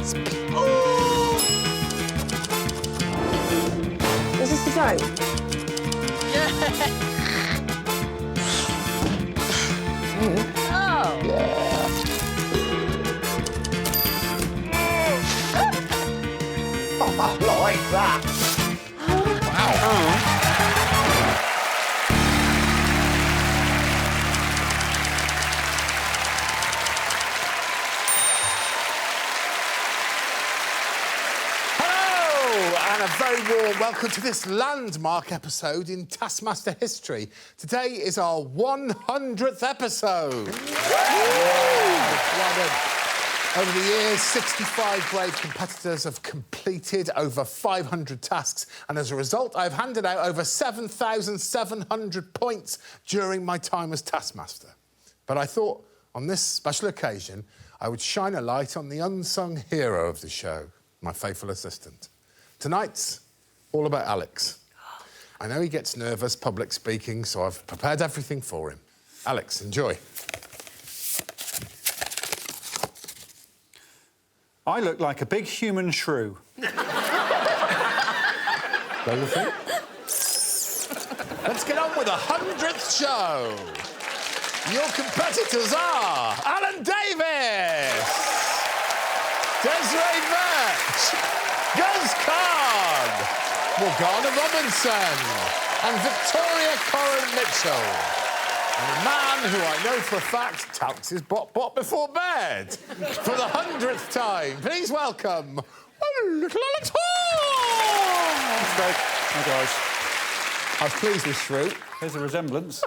Is this the time? Oh. Yeah. Oh, I like that. Wow. And a very warm welcome to this landmark episode in Taskmaster history. Today is our 100th episode. Over the years, 65 brave competitors have completed over 500 tasks, and as a result, I've handed out over 7,700 points during my time as Taskmaster. But I thought, on this special occasion, I would shine a light on the unsung hero of the show, my faithful assistant. Tonight's all about Alex. I know he gets nervous public speaking, so I've prepared everything for him. Alex, enjoy. I look like a big human shrew. Let's get on with the 100th show. Your competitors are Alan Davies, Desiree Birch, Guz Khan, Morgana Robinson and Victoria Corin Mitchell. And a man who I know for a fact talks his bot before bed. For the 100th time, please welcome little Alex Horne! Thanks, Greg. Hi, guys. I was pleased with Shrew. There's a resemblance.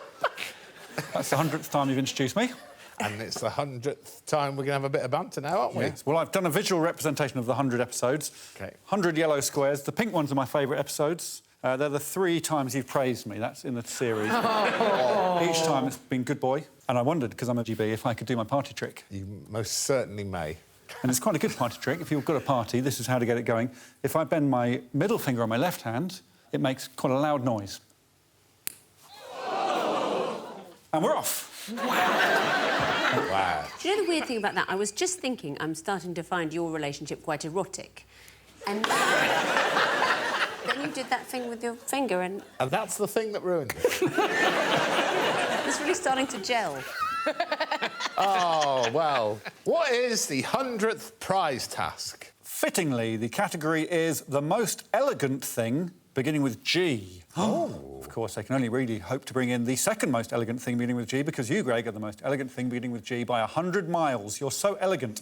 That's the 100th time you've introduced me. And it's the 100th time we're going to have a bit of banter now, aren't we? Yes. Well, I've done a visual representation of the 100 episodes. OK. 100 yellow squares. The pink ones are my favourite episodes. They're the 3 times you've praised me. That's in the series. Each time it's been good boy. And I wondered, because I'm a GB, if I could do my party trick. You most certainly may. And it's quite a good party trick. If you've got a party, this is how to get it going. If I bend my middle finger on my left hand, it makes quite a loud noise. And we're off. Wow. Do you know the weird thing about that? I was just thinking I'm starting to find your relationship quite erotic. And then you did that thing with your finger and... And that's the thing that ruined it. It's really starting to gel. Oh, well. What is the 100th prize task? Fittingly, the category is the most elegant thing beginning with G. Oh. Of course, they can only really hope to bring in the second most elegant thing beginning with G because you, Greg, are the most elegant thing beginning with G by 100 miles. You're so elegant.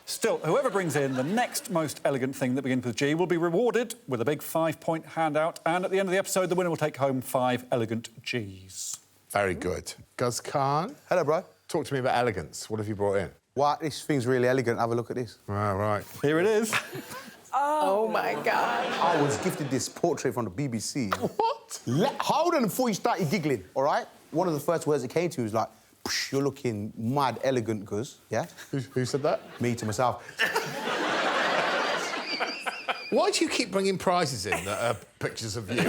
Still, whoever brings in the next most elegant thing that begins with G will be rewarded with a big 5-point handout, and at the end of the episode, the winner will take home 5 elegant Gs. Very good. Guz Khan? Hello, bro. Talk to me about elegance. What have you brought in? Wow, this thing's really elegant. Have a look at this. Right. Here it is. Oh, my God. I was gifted this portrait from the BBC. What? Hold on before you start your giggling, all right? One of the first words that came to me was like, you're looking mad elegant, Guz, yeah? Who said that? Me to myself. Why do you keep bringing prizes in that are pictures of you? Look,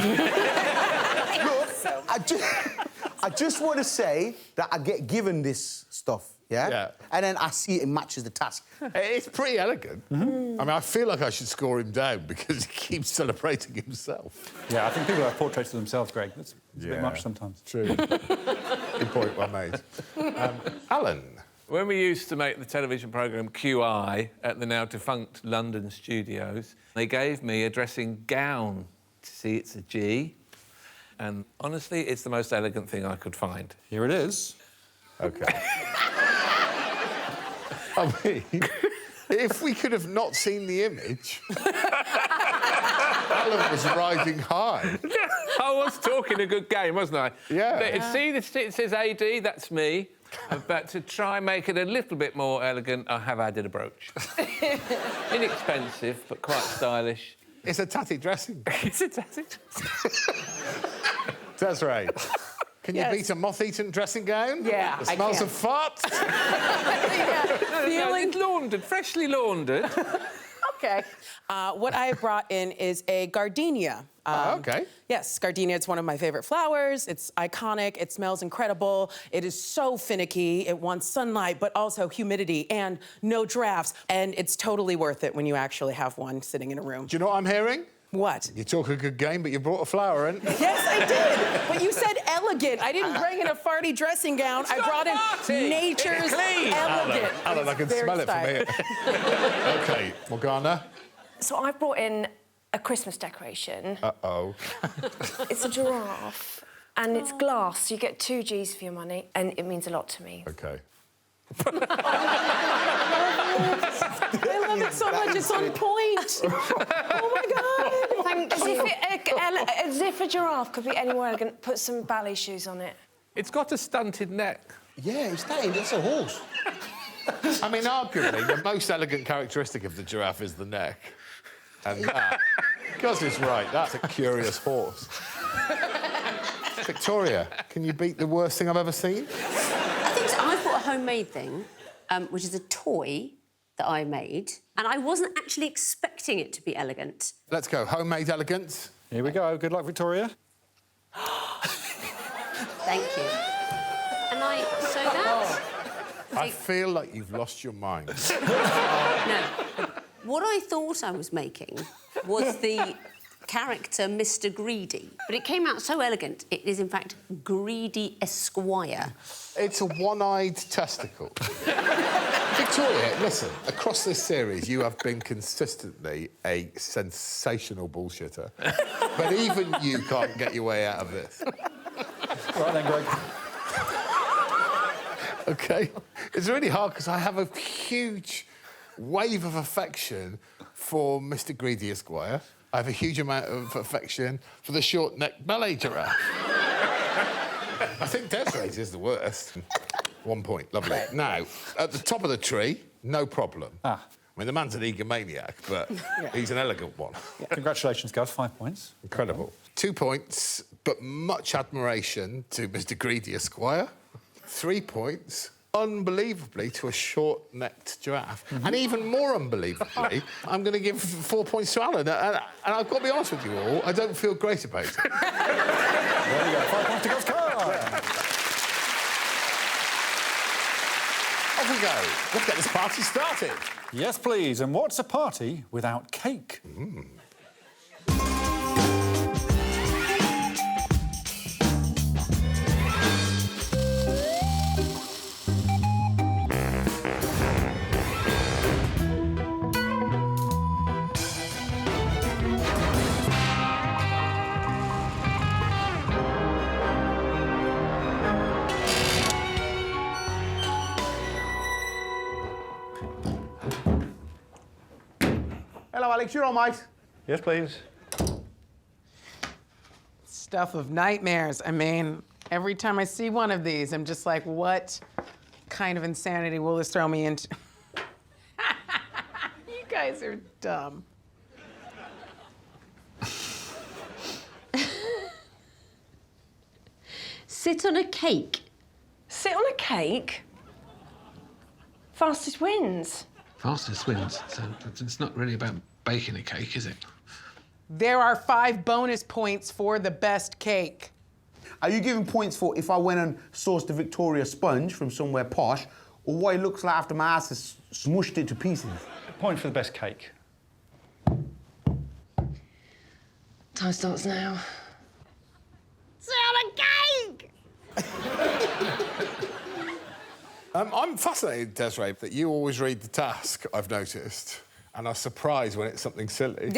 I just want to say that I get given this stuff, yeah? Yeah. And then I see it matches the task. It's pretty elegant. I mean, I feel like I should score him down because he keeps celebrating himself. Yeah, I think people have portraits of themselves, Greg. That's a bit much sometimes. True. Good point, well made. Alan? When we used to make the television programme QI at the now defunct London studios, they gave me a dressing gown. See, it's a G. And honestly, it's the most elegant thing I could find. Here it is. OK. I mean, if we could have not seen the image... Alan was riding high. I was talking a good game, wasn't I? Yeah. See, it says AD, that's me. But to try and make it a little bit more elegant, I have added a brooch. Inexpensive, but quite stylish. It's a tatty dressing. It's a tatty dressing. That's right. Can you Yes. beat a moth-eaten dressing gown? Yeah, The I smells can. of fart? Feeling... It's laundered, freshly laundered. OK. What I brought in is a gardenia. OK. Yes, gardenia, it's one of my favorite flowers. It's iconic, it smells incredible. It is so finicky. It wants sunlight, but also humidity and no drafts. And it's totally worth it when you actually have one sitting in a room. Do you know what I'm hearing? What? You talk a good game, but you brought a flower in. Yes, I did. But you said elegant. I didn't bring in a farty dressing gown. I brought in nature's elegant. Alan, I can smell it from here. OK, Morgana. So I brought in a Christmas decoration. Uh-oh. It's a giraffe, and it's glass, so you get 2 G's for your money, and it means a lot to me. OK. I love it so much. It's on point. Oh, my God. Thank you. As if a giraffe could be any more elegant, put some ballet shoes on it. It's got a stunted neck. Yeah, it's that. It's a horse. I mean, arguably, the most elegant characteristic of the giraffe is the neck. And that, because it's right, that's a curious horse. Victoria, can you beat the worst thing I've ever seen? I think so. I've got a homemade thing, which is a toy that I made, and I wasn't actually expecting it to be elegant. Let's go. Homemade elegance. Here we go. Good luck, Victoria. Thank you. And so that... I feel like you've lost your mind. No. What I thought I was making was the character Mr. Greedy. But it came out so elegant, it is, in fact, Greedy Esquire. It's a one-eyed testicle. Victoria, listen, across this series, you have been consistently a sensational bullshitter. But even you can't get your way out of this. Right then, Greg. OK. It's really hard because I have a huge wave of affection for Mr. Greedy Esquire. I have a huge amount of affection for the short-necked ballet giraffe. I think Desiree's is the worst. 1 point, lovely. Now, at the top of the tree, no problem. I mean, the man's an egomaniac, but he's an elegant one. Congratulations, Gus. 5 points. Incredible. 2 points, but much admiration to Mr. Greedy Esquire. 3 points, unbelievably, to a short-necked giraffe. And even more unbelievably, I'm going to give 4 points to Alan. And I've got to be honest with you all, I don't feel great about it. There you go. 5 points to Gus Carr. Off we go. Let's get this party started. Yes, please. And what's a party without cake? Hello, Alex. You're all mate. Yes, please. Stuff of nightmares. I mean, every time I see one of these, I'm just like, what kind of insanity will this throw me into? You guys are dumb. Sit on a cake. Sit on a cake? Fastest wins. Fastest wins. So it's not really about baking a cake, is it? There are 5 bonus points for the best cake. Are you giving points for if I went and sourced the Victoria sponge from somewhere posh, or what it looks like after my ass has smushed it to pieces? Point for the best cake. Time starts now. Sit on a cake! I'm fascinated, Desiree, that you always read the task, I've noticed, and are surprised when it's something silly.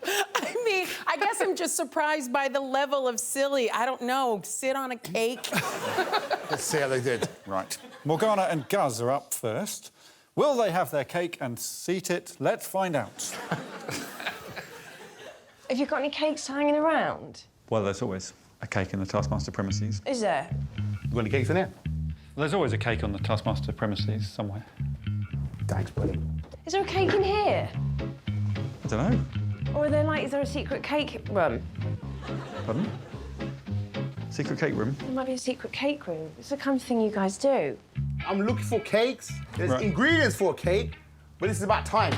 I mean, I guess I'm just surprised by the level of silly. I don't know. Sit on a cake. Let's see how they did. Right. Morgana and Guz are up first. Will they have their cake and seat it? Let's find out. Have you got any cakes hanging around? Well, there's always a cake in the Taskmaster premises. Is there? You got any cakes in there? There's always a cake on the Taskmaster premises somewhere. Thanks, buddy. Is there a cake in here? I don't know. Or is there a secret cake room? Pardon? Secret cake room? There might be a secret cake room. It's the kind of thing you guys do. I'm looking for cakes. There's Right. ingredients for a cake, but this is about time.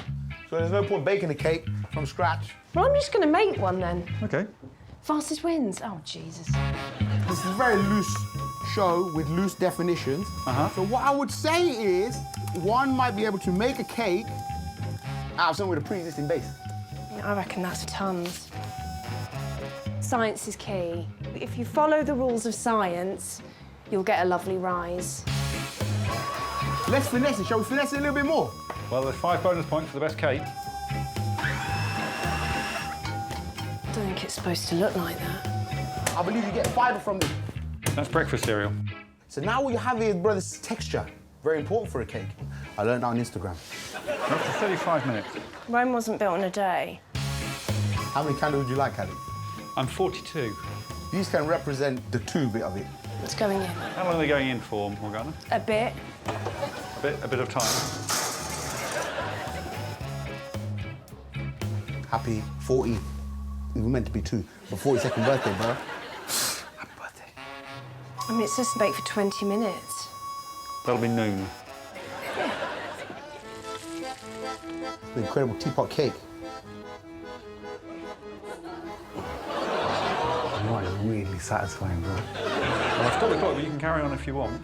So there's no point baking a cake from scratch. Well, I'm just going to make one then. OK. Fastest wins. Oh, Jesus. This is a very loose show with loose definitions. So what I would say is one might be able to make a cake out of something with a pre-existing base. I reckon that's tons. Science is key. If you follow the rules of science, you'll get a lovely rise. Let's finesse it. Shall we finesse it a little bit more? Well, there's 5 bonus points for the best cake. I don't think it's supposed to look like that. I believe you get fibre from this. That's breakfast cereal. So now what you have here, brother, is texture. Very important for a cake. I learned that on Instagram. After 35 minutes. Rome wasn't built in a day. How many candles would you like, Alex? I'm 42. These can represent the 2 bit of it. It's going in. How long are they going in for, Morgana? A bit. A bit of time. Happy 40. We were meant to be 2. But 42nd birthday, bro. Happy birthday. I mean, it's just baked for 20 minutes. That'll be noon. It's an incredible teapot cake. Oh, it's really satisfying, bro. Well, I've got the clock, but you can carry on if you want.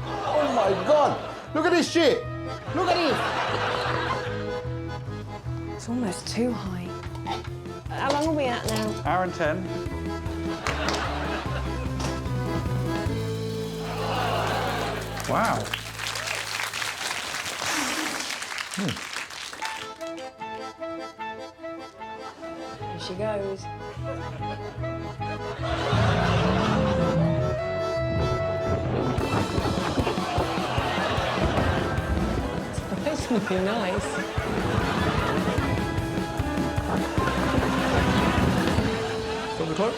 Oh my God! Look at this shit! Look at this! It's almost too high. How long are we at now? Hour and 10. Wow. Here she goes. It's looking nice. Stop the clock.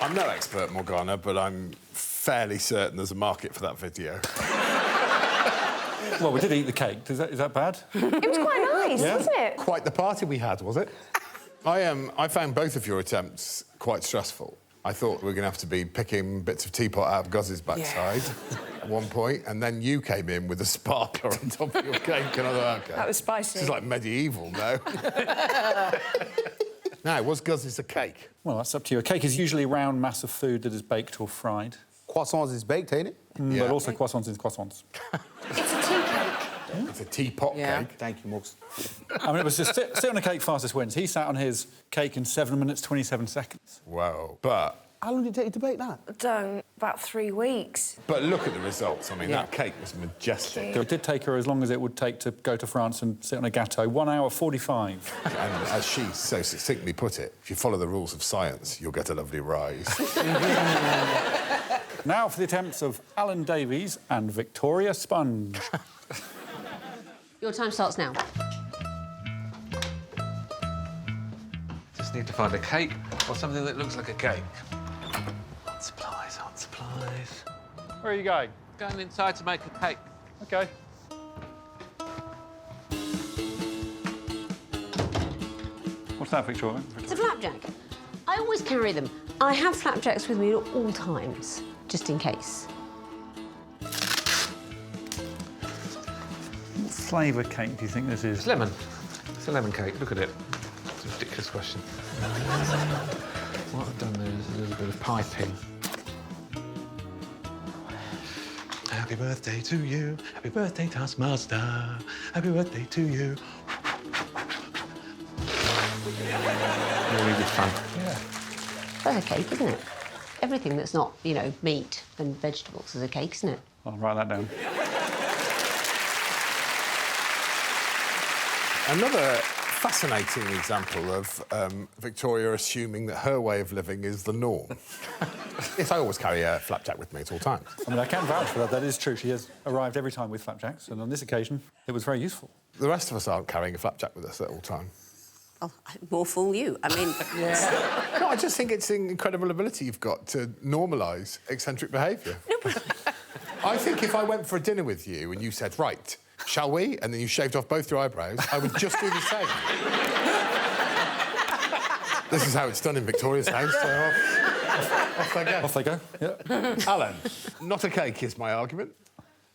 I'm no expert, Morgana, but I'm fairly certain there's a market for that video. Well, we did eat the cake. Is that bad? It was quite nice, wasn't it? Quite the party we had, was it? I found both of your attempts quite stressful. I thought we were going to have to be picking bits of teapot out of Guz's backside at one point, and then you came in with a sparkler on top of your cake, and I thought, OK. That was spicy. This is like medieval, no? Now, was Guz's a cake? Well, that's up to you. A cake is usually a round mass of food that is baked or fried. Croissants is baked, ain't it? But also croissants is croissants. It's a tea cake. It's a teapot cake. Thank you, Morgs. I mean, it was just sit on a cake, fastest wins. He sat on his cake in 7 minutes, 27 seconds. Wow. But How long did it take you to bake that? Done about 3 weeks. look at the results. I mean, that cake was majestic. It did take her as long as it would take to go to France and sit on a gâteau. 1 hour 45. And as she so succinctly put it, if you follow the rules of science, you'll get a lovely rise. Now for the attempts of Alan Davies and Victoria Sponge. Your time starts now. Just need to find a cake or something that looks like a cake. Art supplies, art supplies. Where are you going? Going inside to make a cake. OK. What's that, Victoria? It's a flapjack. I always carry them. I have flapjacks with me at all times, just in case. What flavour cake do you think this is? It's lemon. It's a lemon cake. Look at it. It's a ridiculous question. What I've done there is a little bit of piping. Happy birthday to you. Happy birthday, Taskmaster. Happy birthday to you. Really good fun. Yeah. That's a cake, isn't it? Everything that's not, you know, meat and vegetables is a cake, isn't it? I'll write that down. Another fascinating example of Victoria assuming that her way of living is the norm. Yes, I always carry a flapjack with me at all times. I mean, I can vouch for that. That is true. She has arrived every time with flapjacks, and on this occasion, it was very useful. The rest of us aren't carrying a flapjack with us at all time. Oh, more fool you. I mean... No, I just think it's an incredible ability you've got to normalise eccentric behaviour. No, but... I think if I went for a dinner with you and you said, right, shall we? And then you shaved off both your eyebrows, I would just do the same. This is how it's done in Victoria's house, so... Off they go. Off they go, yeah. Alan, not a cake is my argument.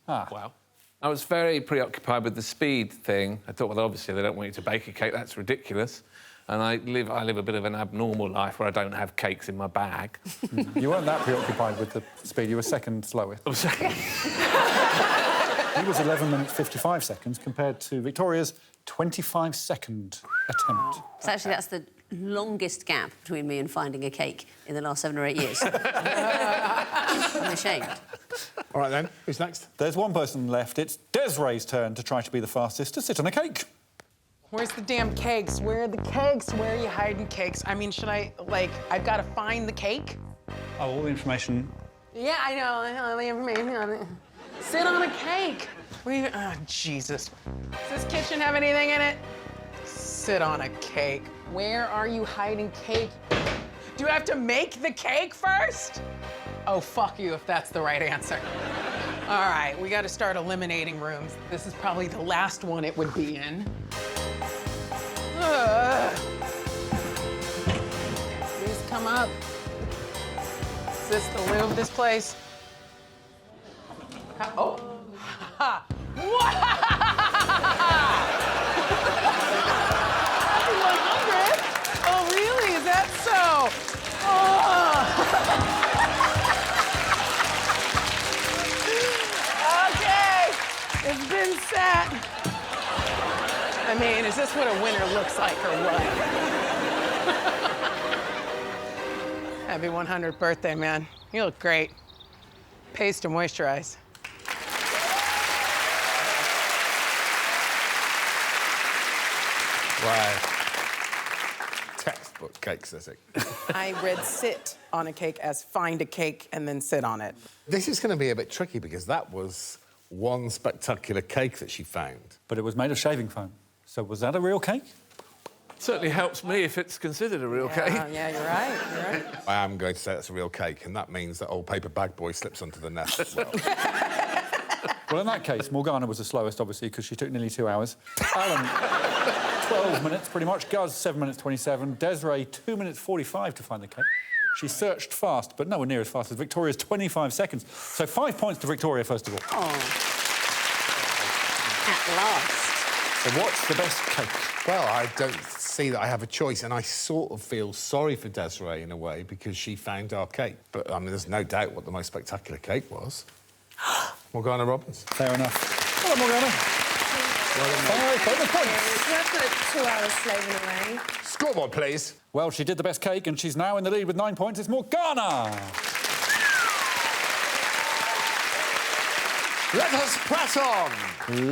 Wow. I was very preoccupied with the speed thing. I thought, well, obviously they don't want you to bake a cake. That's ridiculous. And I live a bit of an abnormal life where I don't have cakes in my bag. You weren't that preoccupied with the speed. You were second slowest. I'm sorry. He was 11 minutes 55 seconds compared to Victoria's 25-second attempt. So actually, that's the longest gap between me and finding a cake in the last 7 or 8 years. I'm ashamed. All right, then. Who's next? There's one person left. It's Desiree's turn to try to be the fastest to sit on a cake. Where's the damn cakes? Where are the cakes? Where are you hiding cakes? I mean, should I, like, I've got to find the cake? Oh, all the information. Yeah, I know the information on it. Sit on a cake. Oh, Jesus. Does this kitchen have anything in it? Sit on a cake. Where are you hiding cake? Do I have to make the cake first? Oh, fuck you if that's the right answer. All right, we got to start eliminating rooms. This is probably the last one it would be in. Please come up. Is this the loo of this place? Oh. Ha. What? Happy 100? Oh, really? Is that so? Oh. Okay. It's been set. I mean, is this what a winner looks like or what? Happy 100th birthday, man. You look great. Paste to moisturize. Wow. Textbook cake sitting. I read sit on a cake as find a cake and then sit on it. This is going to be a bit tricky because that was one spectacular cake that she found. But it was made of shaving foam. So was that a real cake? Certainly helps me if it's considered a real cake. Yeah, you're right. You're right. I am going to say that's a real cake, and that means that old paper bag boy slips onto the nest as well. Well, in that case, Morgana was the slowest, obviously, because she took nearly 2 hours. Alan, 12 minutes, pretty much. Guz, 7 minutes 27. Desiree, 2 minutes 45 to find the cake. She searched fast, but nowhere near as fast as Victoria's 25 seconds. So 5 points to Victoria, first of all. Oh. At last. So what's the best cake? Well, I don't see that I have a choice, and I sort of feel sorry for Desiree in a way because she found our cake. But, I mean, there's no doubt what the most spectacular cake was. Morgana Robbins. Fair enough. Hello, Morgana. That's put 2 hours slaving away. Scoreboard, please. Well, she did the best cake, and she's now in the lead with 9 points. It's Morgana. Let us press on.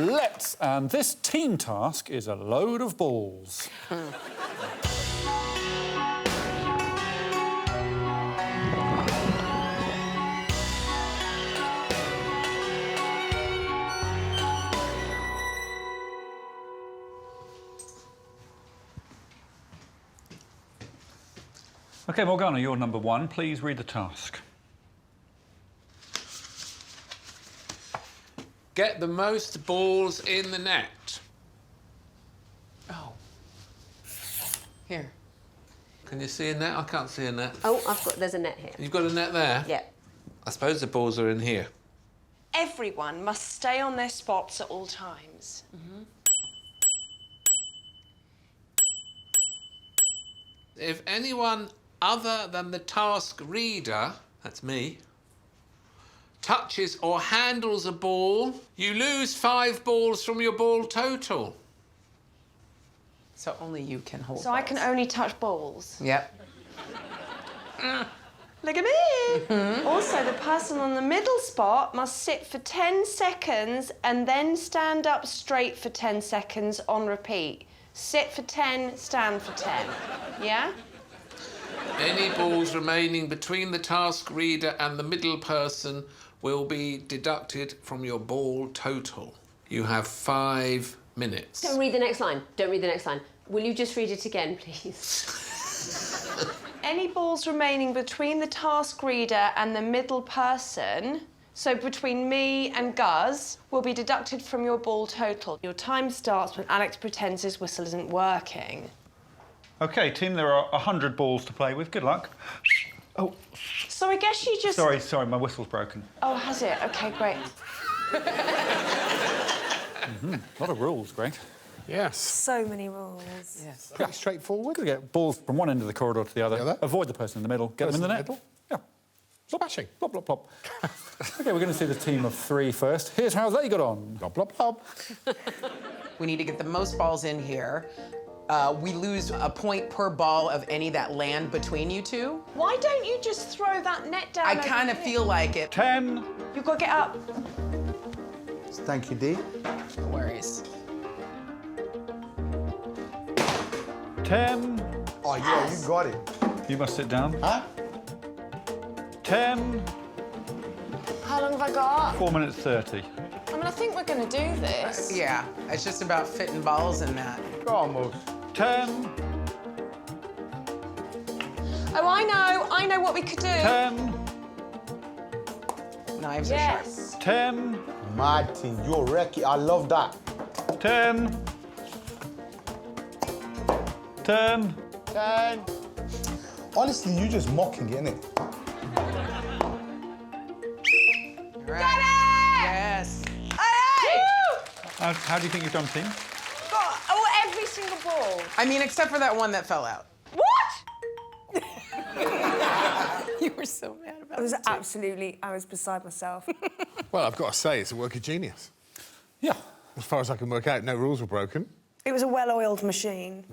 Let's. And this team task is a load of balls. OK, Morgana, you're number 1. Please read the task. Get the most balls in the net. Oh. Here. Can you see a net? I can't see a net. Oh, there's a net here. You've got a net there? Yeah. I suppose the balls are in here. Everyone must stay on their spots at all times. If anyone other than the task reader, that's me, touches or handles a ball, you lose 5 balls from your ball total. So only you can hold So I can only touch balls. Yep. Look at me! Also, the person on the middle spot must sit for 10 seconds and then stand up straight for 10 seconds on repeat. Sit for 10, stand for 10. Yeah? Any balls remaining between the task reader and the middle person will be deducted from your ball total. You have 5 minutes. Don't read the next line. Don't read the next line. Will you just read it again, please? Any balls remaining between the task reader and the middle person, so between me and Guz, will be deducted from your ball total. Your time starts when Alex pretends his whistle isn't working. OK, team, there are 100 balls to play with. Good luck. Oh. So I guess you just... Sorry, my whistle's broken. Oh, has it? OK, great. A lot of rules, Greg. Yes. So many rules. Yes. Pretty straightforward. Got to get balls from one end of the corridor to the other. Avoid the person in the middle. Get them in the net. Middle. Yeah. Smashing. Plop, plop, plop. OK, we're going to see the team of 3 first. Here's how they got on. Plop, plop, plop. We need to get the most balls in here. We lose a point per ball of any that land between you two. Why don't you just throw that net down? I over kind of here? feel like it. 10. You've got to get up. Thank you, Dee. No worries. 10. Oh, yeah, you got it. You must sit down. Huh? 10. How long have I got? 4 minutes 30. I mean, I think we're going to do this. Yeah, it's just about fitting balls in that. Almost. 10. Oh, I know what we could do. 10. Knives are sharp. Yes. 10. Martin, you're wrecky. I love that. 10. 10. 10. Honestly, you're just mocking it, innit? Right. Yes. How do you think you've done, team? Oh, every single ball. I mean, except for that one that fell out. What? You were so mad about It was it. absolutely... I was beside myself. Well, I've got to say, it's a work of genius. Yeah. As far as I can work out, no rules were broken. It was a well-oiled machine.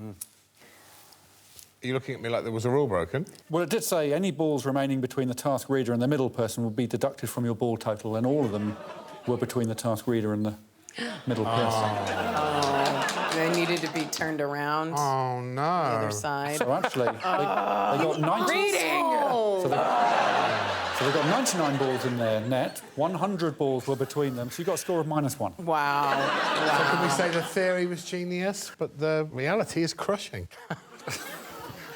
Are you looking at me like there was a rule broken? Well, it did say any balls remaining between the task reader and the middle person would be deducted from your ball total, and all of them were between the task reader and the middle person. Oh, they needed to be turned around. Oh, no. The other side. So actually, they got 90. So they got 99 balls in their net. 100 balls were between them, so you got a score of -1. Wow. So can we say the theory was genius, but the reality is crushing?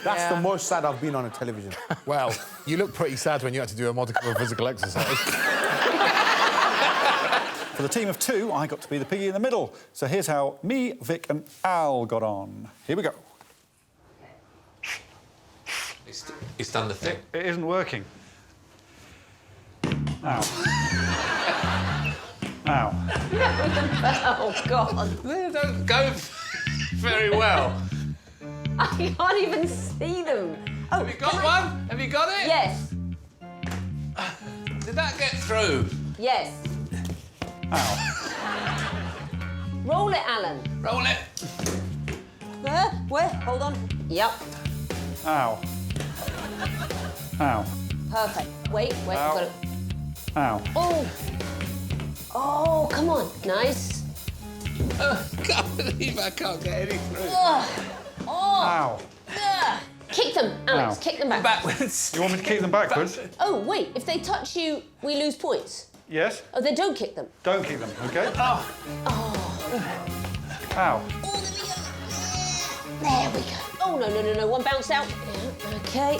That's the most sad I've been on a television. Well, you look pretty sad when you had to do a modicum of physical exercise. For the team of 2, I got to be the piggy in the middle. So here's how me, Vic and Al got on. Here we go. He's done the thing. It isn't working. Ow. Ow. Oh, God. They don't go very well. I can't even see them. Oh, Have you got one? Have you got it? Yes. Did that get through? Yes. Ow. Roll it, Alan. Roll it. Where? Hold on. Yep. Ow. Ow. Perfect. Wait. Ow. Got it. Ow. Oh. Oh, come on. Nice. I can't believe I can't get any through. Oh. Ow. Kick them, Alex. Ow. Kick them back. Backwards. You want me to keep them backwards? Oh, wait. If they touch you, we lose points. Yes. Oh, then don't kick them. Don't keep them, OK? Oh. Ow. There we go. Oh, no. One bounced out. Yeah, OK.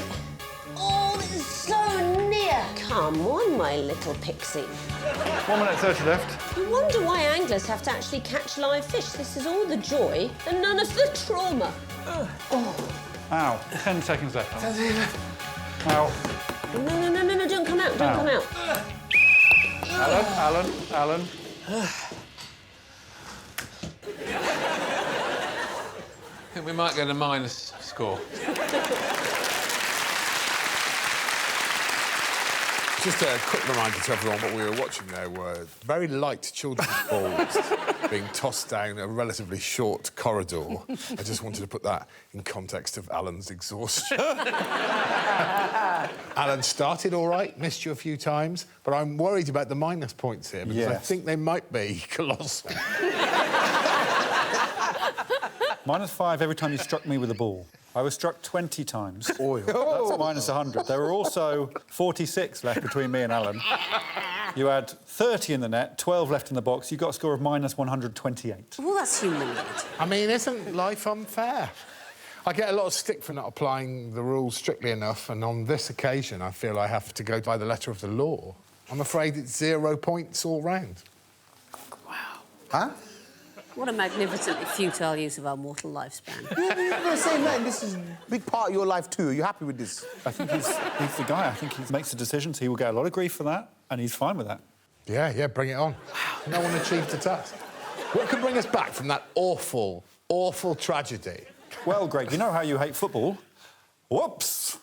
Oh, this is so near. Come on, my little pixie. 1 minute 30 left. I wonder why anglers have to actually catch live fish. This is all the joy and none of the trauma. Oh. Ow. 10 seconds left. Ow. No, don't come out, don't come out. Alan. I think we might get a minus score. Just a quick reminder to everyone, what we were watching there were very light children's balls being tossed down a relatively short corridor. I just wanted to put that in context of Alan's exhaustion. Alan started all right, missed you a few times, but I'm worried about the minus points here because I think they might be colossal. -5 every time you struck me with a ball. I was struck 20 times. Oil. That's -100. There were also 46 left between me and Alan. You had 30 in the net, 12 left in the box. You got a score of -128. Well, that's humiliating. I mean, isn't life unfair? I get a lot of stick for not applying the rules strictly enough, and on this occasion, I feel I have to go by the letter of the law. I'm afraid it's 0 points all round. Wow. Huh? What a magnificently futile use of our mortal lifespan. You're not saying nothing. This is a big part of your life too. Are you happy with this? I think he's the guy. I think he makes the decisions. He will get a lot of grief for that, and he's fine with that. Yeah, bring it on. No one achieved the task. What can bring us back from that awful, awful tragedy? Well, Greg, you know how you hate football. Whoops!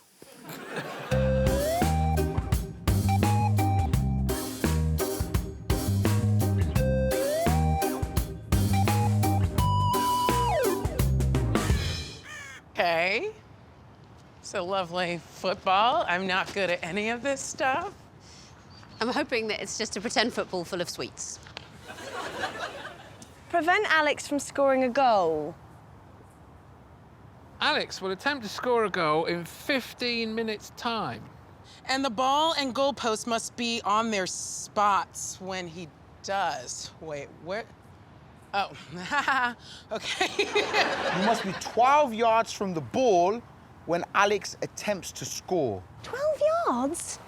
Okay. So lovely football. I'm not good at any of this stuff. I'm hoping that it's just a pretend football full of sweets. Prevent Alex from scoring a goal. Alex will attempt to score a goal in 15 minutes' time. And the ball and goalpost must be on their spots when he does. Wait, where? Oh, okay. You must be 12 yards from the ball when Alex attempts to score. 12 yards?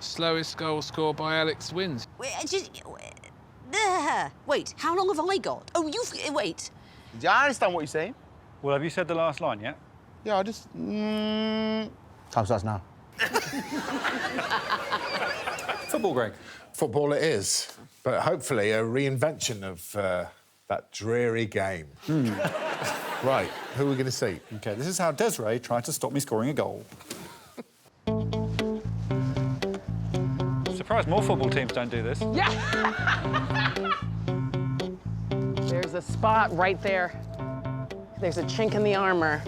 Slowest goal scored by Alex wins. Wait, how long have I got? Oh, wait. Do I understand what you're saying? Well, have you said the last line yet? Yeah, I just... Time starts now. Football, Greg. Football it is, but hopefully a reinvention of that dreary game. Right, who are we going to see? OK, this is how Desiree tried to stop me scoring a goal. Surprised more football teams don't do this. Yeah! There's a spot right there. There's a chink in the armor.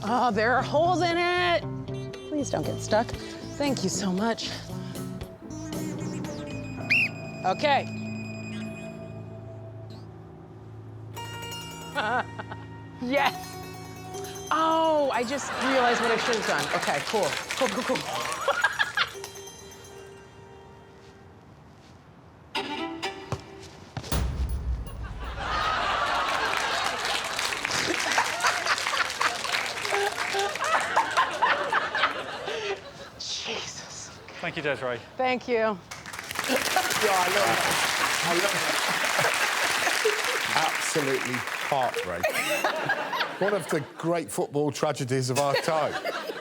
Oh, there are holes in it. Please don't get stuck. Thank you so much. Okay. Yes. Oh, I just realized what I should have done. Okay, cool. Cool. Jesus. Thank you, Desiree. Thank you. Yeah, I love it. Absolutely heartbreaking. One of the great football tragedies of our time.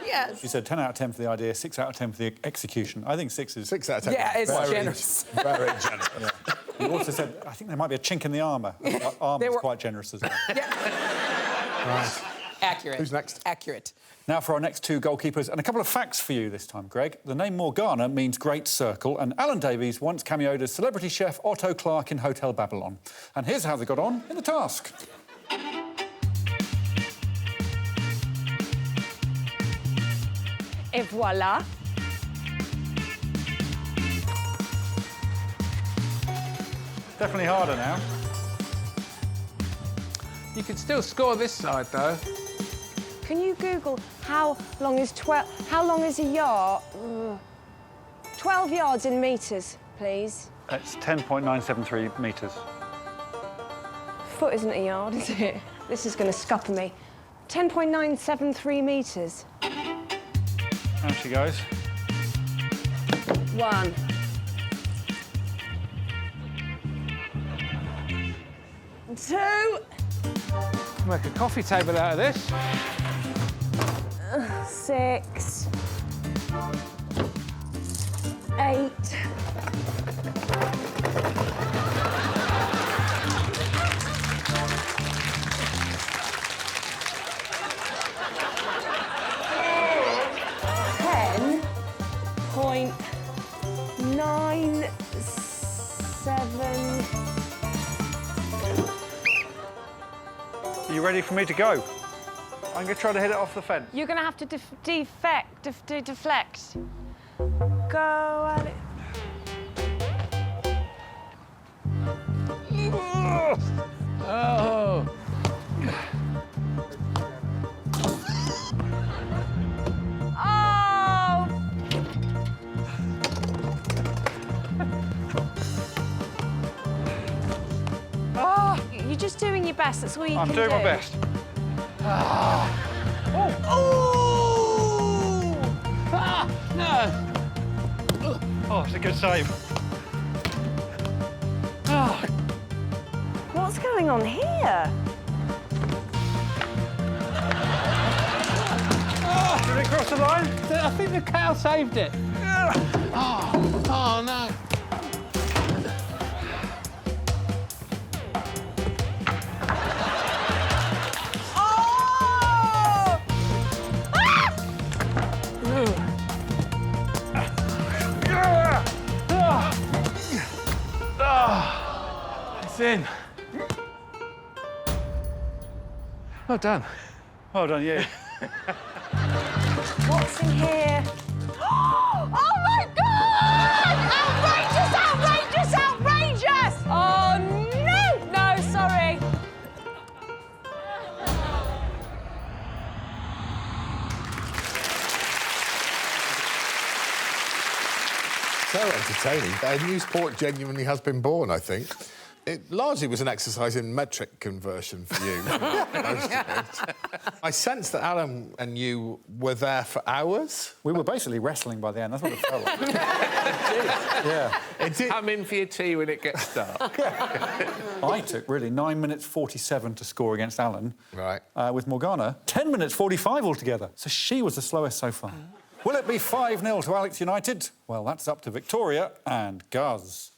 Yes. You said 10 out of 10 for the idea, 6 out of 10 for the execution. I think 6 is... 6 out of 10. Yeah, it's very generous. Very generous. Yeah. You also said, I think there might be a chink in the armour. Armour's quite generous as well. Right. Accurate. Who's next? Accurate. Now for our next two goalkeepers, and a couple of facts for you this time, Greg. The name Morgana means Great Circle, and Alan Davies once cameoed as celebrity chef Otto Clarke in Hotel Babylon. And here's how they got on in the task. Et voila. Definitely harder now. You can still score this side, though. Can you Google how long is a yard? 12 yards in metres, please. It's 10.973 metres. Foot isn't a yard, is it? This is going to scupper me. 10.973 metres. There she goes. 1. Two. Make a coffee table out of this. 6. 8. 10.97. Are you ready for me to go? I'm going to try to hit it off the fence. You're going to have to deflect. Go, Alex. Oh! Oh! Oh! You're just doing your best. That's all you can do. I'm doing my best. Oh! Ah! No! Oh, it's a good save. Ah! What's going on here? Did it cross the line? I think the cow saved it. Oh, no. It's in. Well done. Well done, you. What's in here? Oh my God! Outrageous! Outrageous! Outrageous! Oh no! No, sorry. So entertaining. A new sport genuinely has been born, I think. It largely was an exercise in metric conversion for you. Most of it. I sense that Alan and you were there for hours. We were basically wrestling by the end. That's what it felt like. Yeah. It did. Come in for your tea when it gets dark. I took, really, 9 minutes 47 to score against Alan. Right. With Morgana, 10 minutes 45 altogether. So she was the slowest so far. Will it be 5-0 to Alex United? Well, that's up to Victoria and Guz.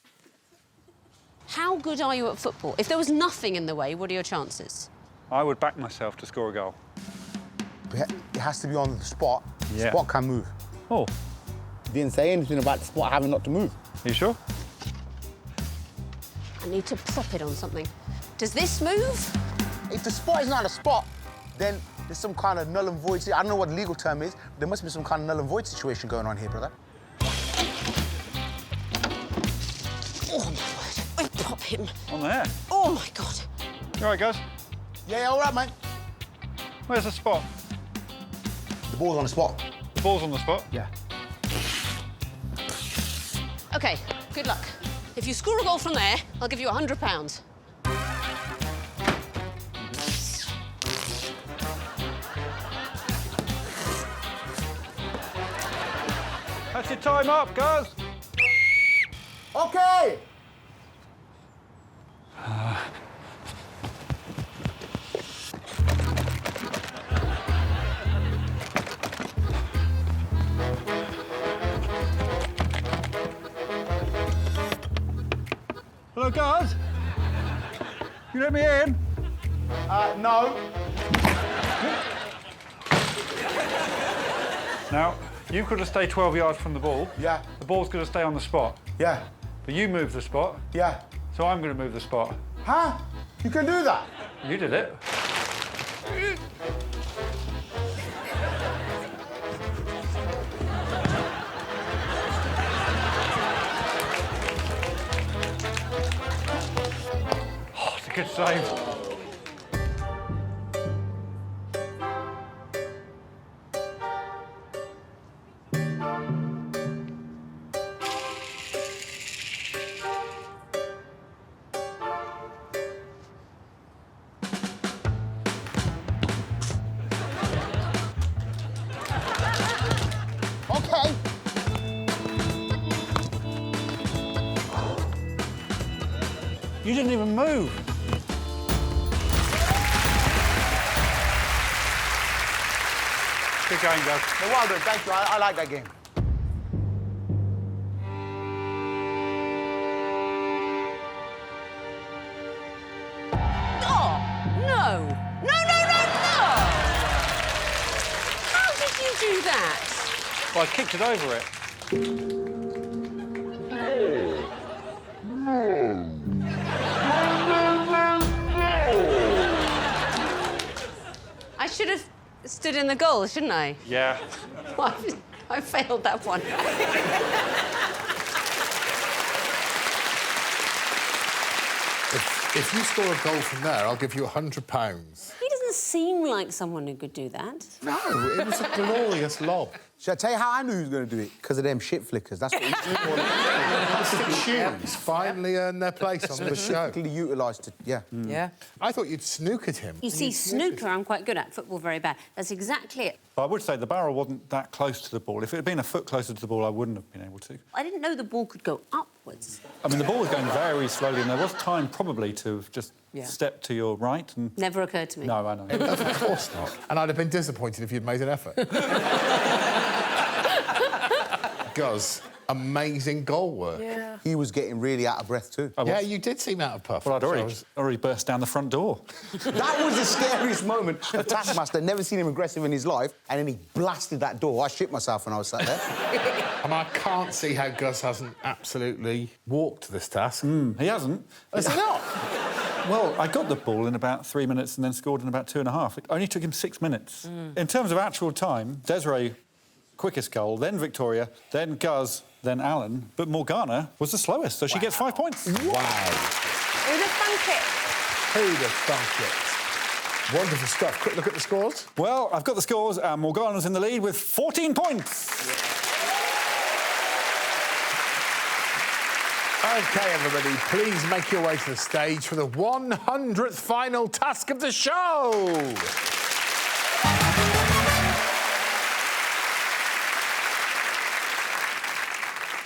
How good are you at football? If there was nothing in the way, what are your chances? I would back myself to score a goal. It has to be on the spot. Yeah. The spot can move. Oh. Didn't say anything about the spot having not to move. Are you sure? I need to prop it on something. Does this move? If the spot is not a spot, then there's some kind of null and void. I don't know what the legal term is. There must be some kind of null and void situation going on here, brother. Oh, my word. I prop him. On there. Oh, my God. You all right, Guz? Yeah, all right, mate. Where's the spot? The ball's on the spot. The ball's on the spot? Yeah. OK, good luck. If you score a goal from there, I'll give you £100. That's your time up, Guz. OK! Hello, Guz. You let me in? No. Now, you've got to stay 12 yards from the ball. Yeah. The ball's got to stay on the spot. Yeah. But you move the spot, Yeah. so I'm going to move the spot. Huh? You can do that? You did it. Oh, it's a good save. OK. You didn't even move. Good going, Guz. No, well done. Thank you. I like that game. Oh, no. No, no, no, no! How did you do that? Well, I kicked it over it. I should have stood in the goal, shouldn't I? Yeah. I failed that one. If you score a goal from there, I'll give you £100. He doesn't seem like someone who could do that. No, it was a glorious lob. Should I tell you how I knew he was going to do it? Because of them shit flickers. That's what we do. Fantastic shoes finally earned their place on the show. Specifically utilised to... Yeah. Yeah. I thought you'd snookered him. You see, snooker I'm quite good at, football very bad. That's exactly it. But I would say the barrel wasn't that close to the ball. If it had been a foot closer to the ball, I wouldn't have been able to. I didn't know the ball could go upwards. I mean, the ball was going very slowly, and there was time probably to have just stepped to your right and... Never occurred to me. No, I know. Of course not. And I'd have been disappointed if you'd made an effort. Guz, amazing goal work. Yeah. He was getting really out of breath too. Yeah, you did seem out of puff. Well, I'd already burst down the front door. That was the scariest moment of Taskmaster. Never seen him aggressive in his life, and then he blasted that door. I shit myself when I was sat there. And I can't see how Guz hasn't absolutely walked this task. He hasn't. Has he not? Well, I got the ball in about 3 minutes and then scored in about 2.5. It only took him 6 minutes. In terms of actual time, Desiree, quickest goal, then Victoria, then Guz, then Alan, but Morgana was the slowest, so she gets 5 points. Who'd Wow. have thunk it? Who'd have thunk it? Wonderful stuff. Quick look at the scores. Well, I've got the scores, and Morgana's in the lead with 14 points. OK, everybody, please make your way to the stage for the 100th final task of the show.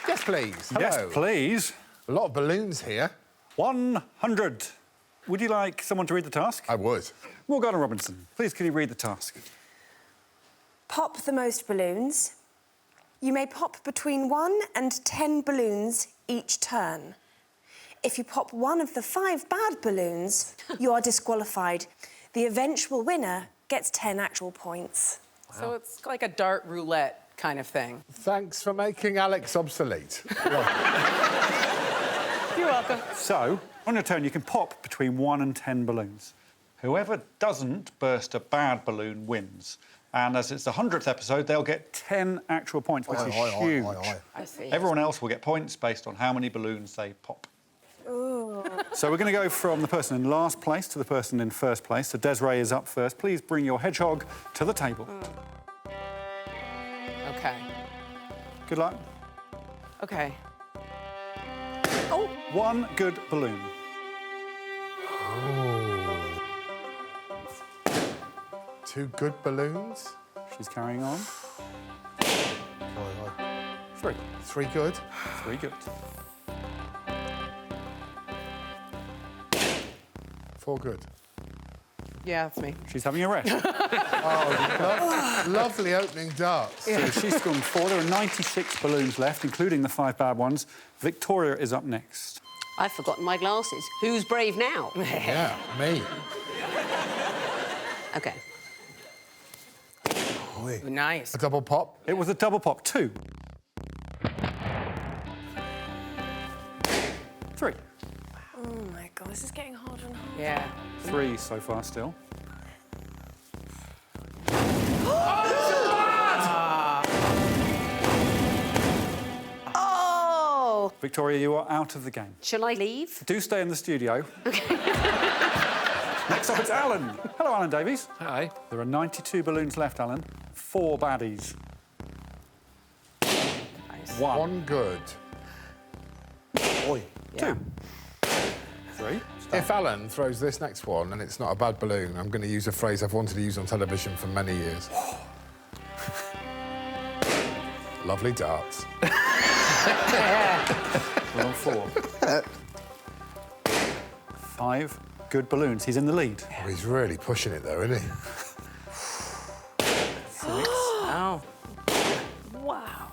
Yes, please. Hello. Yes, please. A lot of balloons here. 100. Would you like someone to read the task? I would. Morgana Robinson, please can you read the task? Pop the most balloons. You may pop between 1 and 10 balloons each turn. If you pop one of the 5 bad balloons, you are disqualified. The eventual winner gets 10 actual points. Wow. So it's like a dart roulette kind of thing. Thanks for making Alex obsolete. You're welcome. So, on your turn, you can pop between 1 and 10 balloons. Whoever doesn't burst a bad balloon wins. And as it's the 100th episode, they'll get 10 actual points, which is huge. I see. Everyone else will get points based on how many balloons they pop. Ooh. So we're going to go from the person in last place to the person in first place. So Desiree is up first. Please bring your hedgehog to the table. OK. Good luck. OK. Oh! 1 good balloon. Oh. 2 good balloons. She's carrying on. 3. 3 good. 3 good. 4 good. Yeah, that's me. She's having a rest. Lovely opening darts. So she's scored 4. There are 96 balloons left, including the 5 bad ones. Victoria is up next. I've forgotten my glasses. Who's brave now? Yeah, me. OK. Nice. A double pop. It was a double pop. 2. 3. Oh, my God, this is getting harder and harder. Yeah. 3 so far still. Oh! Victoria, you are out of the game. Shall I leave? Do stay in the studio. Next up, it's Alan. Hello, Alan Davies. Hi. There are 92 balloons left, Alan. 4 baddies. Nice. 1 good. Oi. 2. 3. If Alan throws this next one and it's not a bad balloon, I'm going to use a phrase I've wanted to use on television for many years. Lovely darts. We're on 4. 5 good balloons. He's in the lead. Oh, he's really pushing it, though, isn't he? 6. Oh. Wow.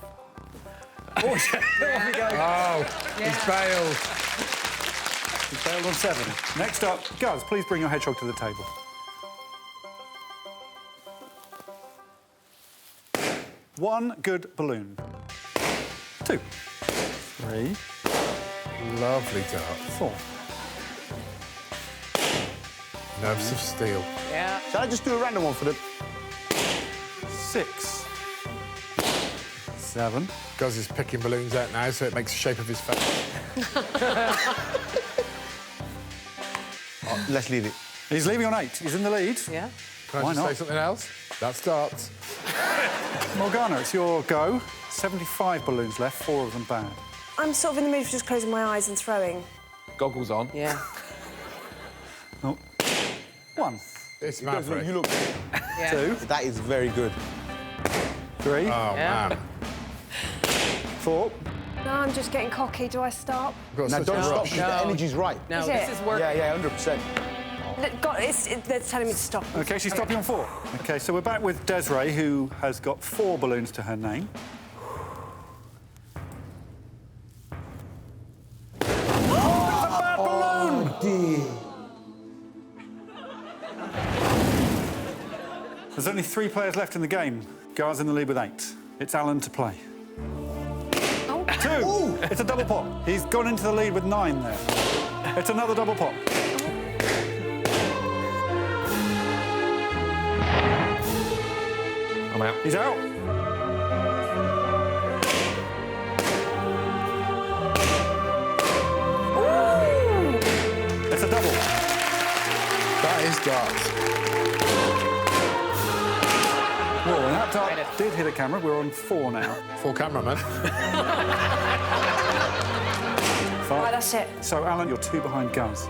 Oh, off we go. Oh, he's bailed. He's bailed on 7. Next up, Guz, please bring your hedgehog to the table. 1 good balloon. 2. 3. Lovely dart. 4. Nerves of steel. Yeah. Shall I just do a random one for them? 6. 7. Guz is picking balloons out now, so it makes the shape of his face. Let's leave it. He's leaving on 8. He's in the lead. Yeah. Can I Why just say not? something else? That's darts. Morgana, it's your go. 75 balloons left, 4 of them bad. I'm sort of in the mood for just closing my eyes and throwing. Goggles on. Yeah. Oh. 1. It's Maverick. You look... Yeah. 2. That is very good. 3. Oh, man. 4. No, I'm just getting cocky. Do I stop? Now, don't stop, because the energy's right. No, Is this it? is working. Yeah, 100%. God, they're telling me to stop. OK, she's stopping on 4. OK, so we're back with Desiree, who has got 4 balloons to her name. Oh, dear. There's only 3 players left in the game. Gar's in the lead with 8. It's Alan to play. 2. Ooh. It's a double pot. He's gone into the lead with 9 there. It's another double pot. I'm out. He's out. Ooh. It's a double. That is darts. Whoa, and that dart did hit a camera. We're on 4 now. 4 cameramen. 5. Right, that's it. So, Alan, you're 2 behind Guz.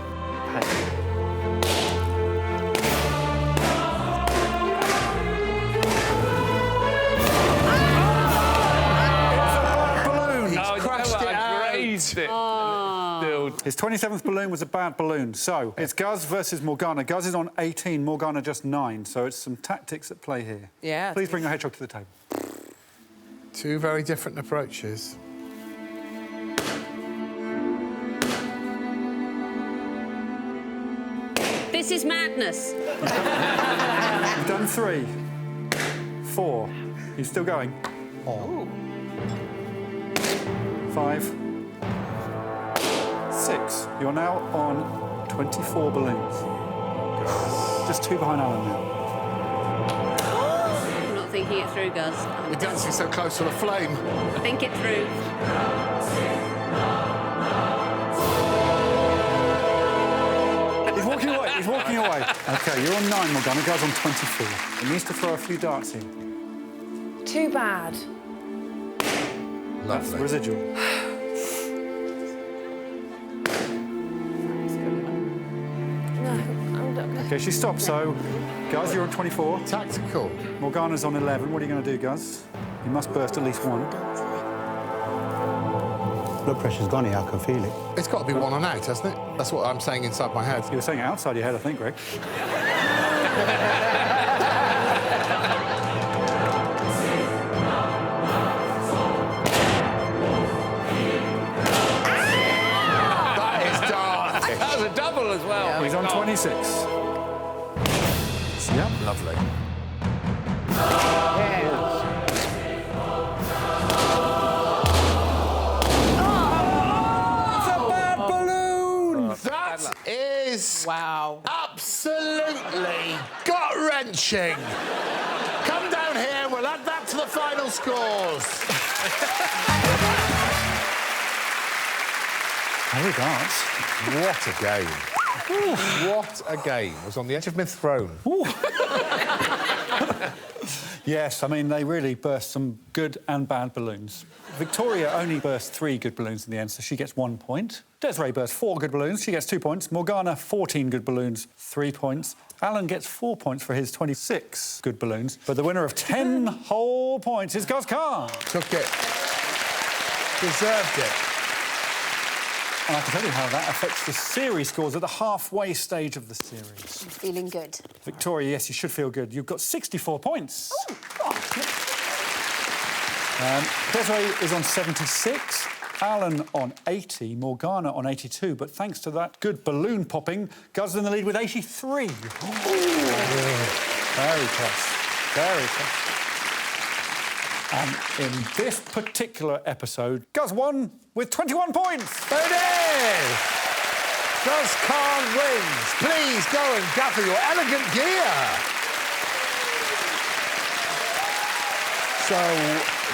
His 27th balloon was a bad balloon. So, it's Guz versus Morgana. Guz is on 18, Morgana just 9. So it's some tactics at play here. Yeah. Please bring your hedgehog to the table. 2 very different approaches. This is madness. You've done 3. 4. He's still going. Oh. 5. 6. You're now on 24 balloons. Just 2 behind Alan now. I'm not thinking it through, Guz. We're dancing so close to the flame. Think it through. He's walking away. He's walking away. OK, you're on 9, Morgana. Guz on 24. He needs to throw a few darts in. Too bad. That's the residual. No, I'm done. OK, she stopped, so... Guz, you're on 24. Tactical. Morgana's on 11. What are you going to do, Guz? You must burst at least 1. Blood pressure's gone here, I can feel it. It's got to be 1 on out, hasn't it? That's what I'm saying inside my head. You were saying it outside your head, I think, Greg. That is dark. That was a double as well. He's on 26. Yep, lovely. That is absolutely gut-wrenching. Come down here, we'll add that to the final scores. Harry darts. What a game. What a game. I was on the edge of my throne. Yes, I mean, they really burst some good and bad balloons. Victoria only burst 3 good balloons in the end, so she gets 1 point. Desiree burst 4 good balloons, she gets 2 points. Morgana, 14 good balloons, 3 points. Alan gets 4 points for his 26 good balloons. But the winner of 10 whole points is Guz Khan. Took it. Deserved it. And I can tell you how that affects the series scores at the halfway stage of the series. Feeling good. Victoria, yes, you should feel good. You've got 64 points. Desiree is on 76, Alan on 80, Morgana on 82, but thanks to that good balloon popping, Guz in the lead with 83. Very close. Very close. And in this particular episode, Guz won with 21 points. There it is! Guz Khan wins. Please go and gather your elegant gear. So,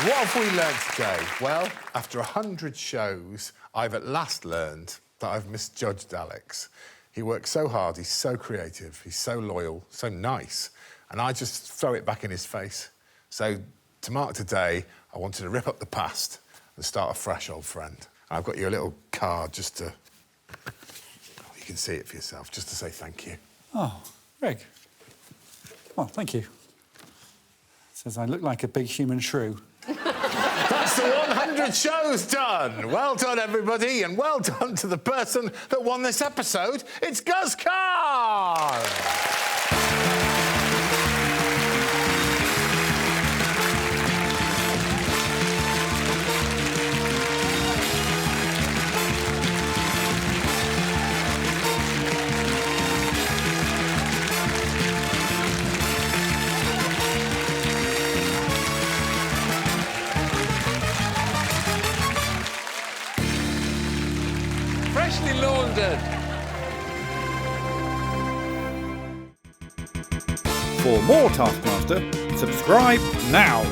what have we learned today? Well, after 100 shows, I've at last learned that I've misjudged Alex. He works so hard, he's so creative, he's so loyal, so nice, and I just throw it back in his face. So, to mark today, I wanted to rip up the past and start a fresh, old friend. I've got you a little card just to... You can see it for yourself, just to say thank you. Oh, Greg. Well, thank you. It says I look like a big human shrew. That's the 100 shows done. Well done, everybody, and well done to the person that won this episode. It's Guz Khan! Freshly laundered. For more Taskmaster, subscribe now.